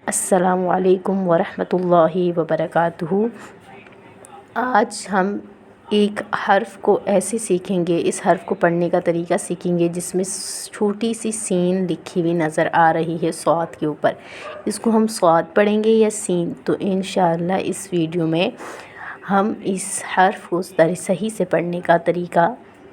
السلام علیکم ورحمۃ اللہ وبرکاتہ۔ آج ہم ایک حرف کو ایسے سیکھیں گے، اس حرف کو پڑھنے کا طریقہ سیکھیں گے جس میں چھوٹی سی سین لکھی ہوئی نظر آ رہی ہے صاد کے اوپر۔ اس کو ہم صاد پڑھیں گے یا سین؟ تو انشاءاللہ اس ویڈیو میں ہم اس حرف کو صحیح سے پڑھنے کا طریقہ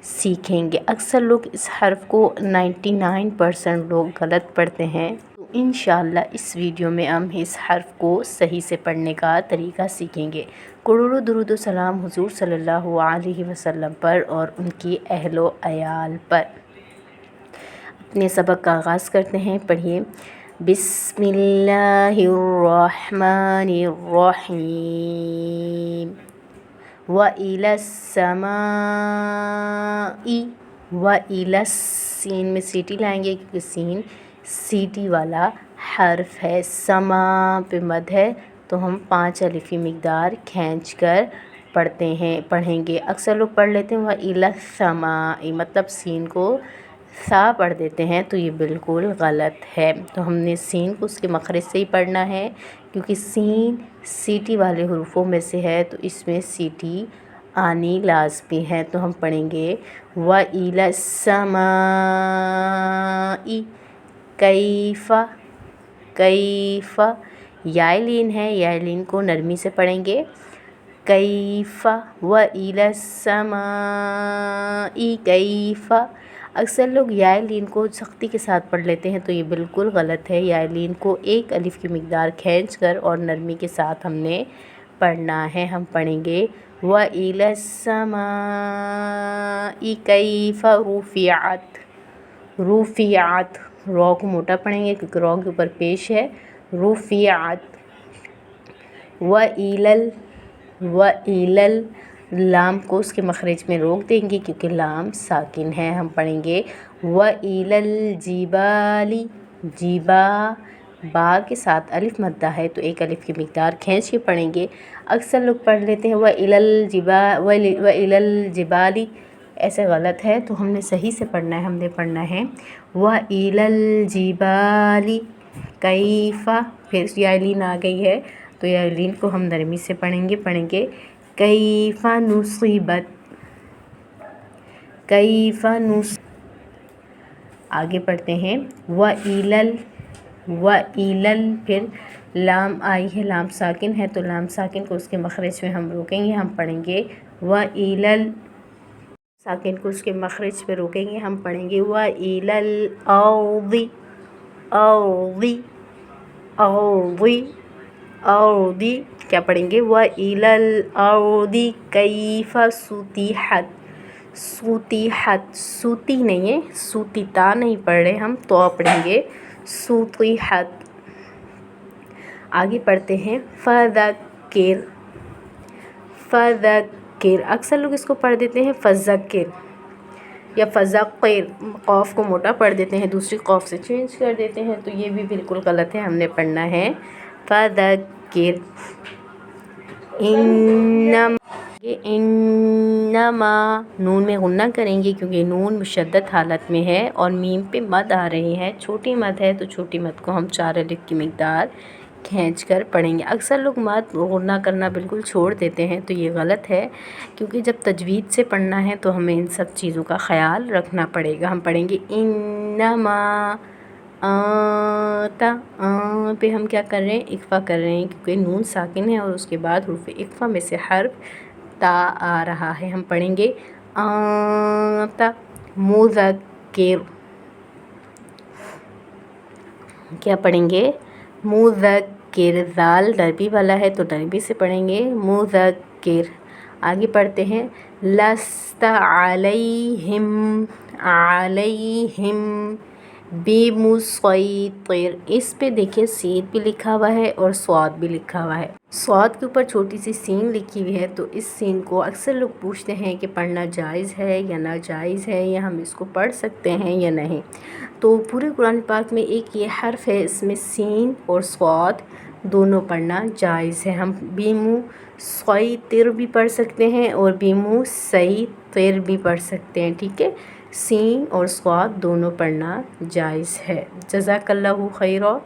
سیکھیں گے۔ اکثر لوگ اس حرف کو 99% لوگ غلط پڑھتے ہیں، تو انشاءاللہ اس ویڈیو میں ہم اس حرف کو صحیح سے پڑھنے کا طریقہ سیکھیں گے۔ کروڑوں درود و سلام حضور صلی اللہ علیہ وسلم پر اور ان کی اہل و عیال پر۔ اپنے سبق کا آغاز کرتے ہیں، پڑھیے۔ بسم اللہ الرحمن الرحیم۔ وَإِلَى السَّمَاءِ، وَإِلَى سین میں سیٹی لائیں گے کیونکہ سین سیٹی والا حرف ہے۔ سما پہ مد ہے تو ہم 5 الفی مقدار کھینچ کر پڑھیں گے۔ اکثر لوگ پڑھ لیتے ہیں وَإِلَى السَّمَاءِ، مطلب سین کو سا پڑھ دیتے ہیں، تو یہ بالکل غلط ہے۔ تو ہم نے سین کو اس کے مخرج سے ہی پڑھنا ہے، کیونکہ سین سیٹی والے حروفوں میں سے ہے تو اس میں سیٹی آنی لازمی ہے۔ تو ہم پڑھیں گے وَإِلَى السَّمَاءِ کیف، کیف یا لین ہے، یا لین کو نرمی سے پڑھیں گے۔ کیف وَإِلَى السَّمَاءِ کیف۔ اکثر لوگ یا لین کو سختی کے ساتھ پڑھ لیتے ہیں، تو یہ بالکل غلط ہے۔ یا لین کو 1 الف کی مقدار کھینچ کر اور نرمی کے ساتھ ہم نے پڑھنا ہے۔ ہم پڑھیں گے وَإِلَى السَّمَاءِ کیف رُفِعَتْ، رُفِعَتْ رو کو موٹا پڑھیں گے کیونکہ رو کے اوپر پیش ہے۔ رُفِعَتْ وَإِلَى لام کو اس کے مخرج میں روک دیں گے کیونکہ لام ساکن ہے۔ ہم پڑھیں گے وَإِلَى الْجِبَالِ، جِبا با کے ساتھ الف مدہ ہے تو 1 الف کی مقدار کھینچ کے پڑھیں گے۔ اکثر لوگ پڑھ لیتے ہیں وَإِلَى الْجِبَالِ، ایسے غلط ہے، تو ہم نے صحیح سے پڑھنا ہے۔ ہم نے پڑھنا ہے وَإِلَى الْجِبَالِ کیف، پھر یا لین آ گئی ہے تو یا لین کو ہم نرمی سے پڑھیں گے کیف نُصِبَتْ، کیف آگے پڑھتے ہیں وَإِلَى پھر لام آئی ہے، لام ساکن ہے تو لام ساکن کو اس کے مخرج میں ہم روکیں گے۔ ہم پڑھیں گے وَإِلَى ساکن کو اس کے مخرج پہ روکیں گے۔ ہم پڑھیں گے وَإِلَى الْأَرْضِ، أَرْضِ کیا پڑھیں گے وَإِلَى الْأَرْضِ كَيْفَ سُطِحَتْ، سُطِحَتْ سوتی نہیں ہے، سوتی تا نہیں پڑھ رہے ہم، تو پڑھیں گے سُطِحَتْ۔ آگے پڑھتے ہیں فَذَكِّرْ، فَذَكِّرْ اکثر لوگ اس کو پڑھ دیتے ہیں فَذَكِّرْ یا فَذَكِّرْ، قاف کو موٹا پڑھ دیتے ہیں، دوسری قاف سے چینج کر دیتے ہیں، تو یہ بھی بالکل غلط ہے۔ ہم نے پڑھنا ہے فَذَكِّرْ۔ انما نون میں غنہ کریں گے کیونکہ نون مشدد حالت میں ہے اور میم پہ مد آ رہی ہے، چھوٹی مد ہے تو چھوٹی مد کو ہم 4 الف کی مقدار کھینچ کر پڑھیں گے۔ اکثر لوگ مد غنہ کرنا بالکل چھوڑ دیتے ہیں، تو یہ غلط ہے، کیونکہ جب تجوید سے پڑھنا ہے تو ہمیں ان سب چیزوں کا خیال رکھنا پڑے گا۔ ہم پڑھیں گے انما آنت، پہ ہم کیا کر رہے ہیں، اقفا کر رہے ہیں کیونکہ نون ساکن ہے اور اس کے بعد حروف اقفا میں سے حرف تا آ رہا ہے۔ ہم پڑھیں گے آنت مذکر، کیا پڑھیں گے مذکر، ذال ضربی والا ہے تو ضربی سے پڑھیں گے مذکر۔ آگے پڑھتے ہیں لست علیہم، علیہم بمسیطر، اس پہ دیکھیں سین بھی لکھا ہوا ہے اور صاد بھی لکھا ہوا ہے۔ صاد کے اوپر چھوٹی سی سین لکھی ہوئی ہے، تو اس سین کو اکثر لوگ پوچھتے ہیں کہ پڑھنا جائز ہے یا ناجائز ہے، یا ہم اس کو پڑھ سکتے ہیں یا نہیں۔ تو پورے قرآن پاک میں ایک یہ حرف ہے، اس میں سین اور صاد دونوں پڑھنا جائز ہے۔ ہم بمسیطر بھی پڑھ سکتے ہیں اور بمسیطر بھی پڑھ سکتے ہیں، ٹھیک ہے۔ سین اور صاد دونوں پڑھنا جائز ہے۔ جزاک اللہ خیرا۔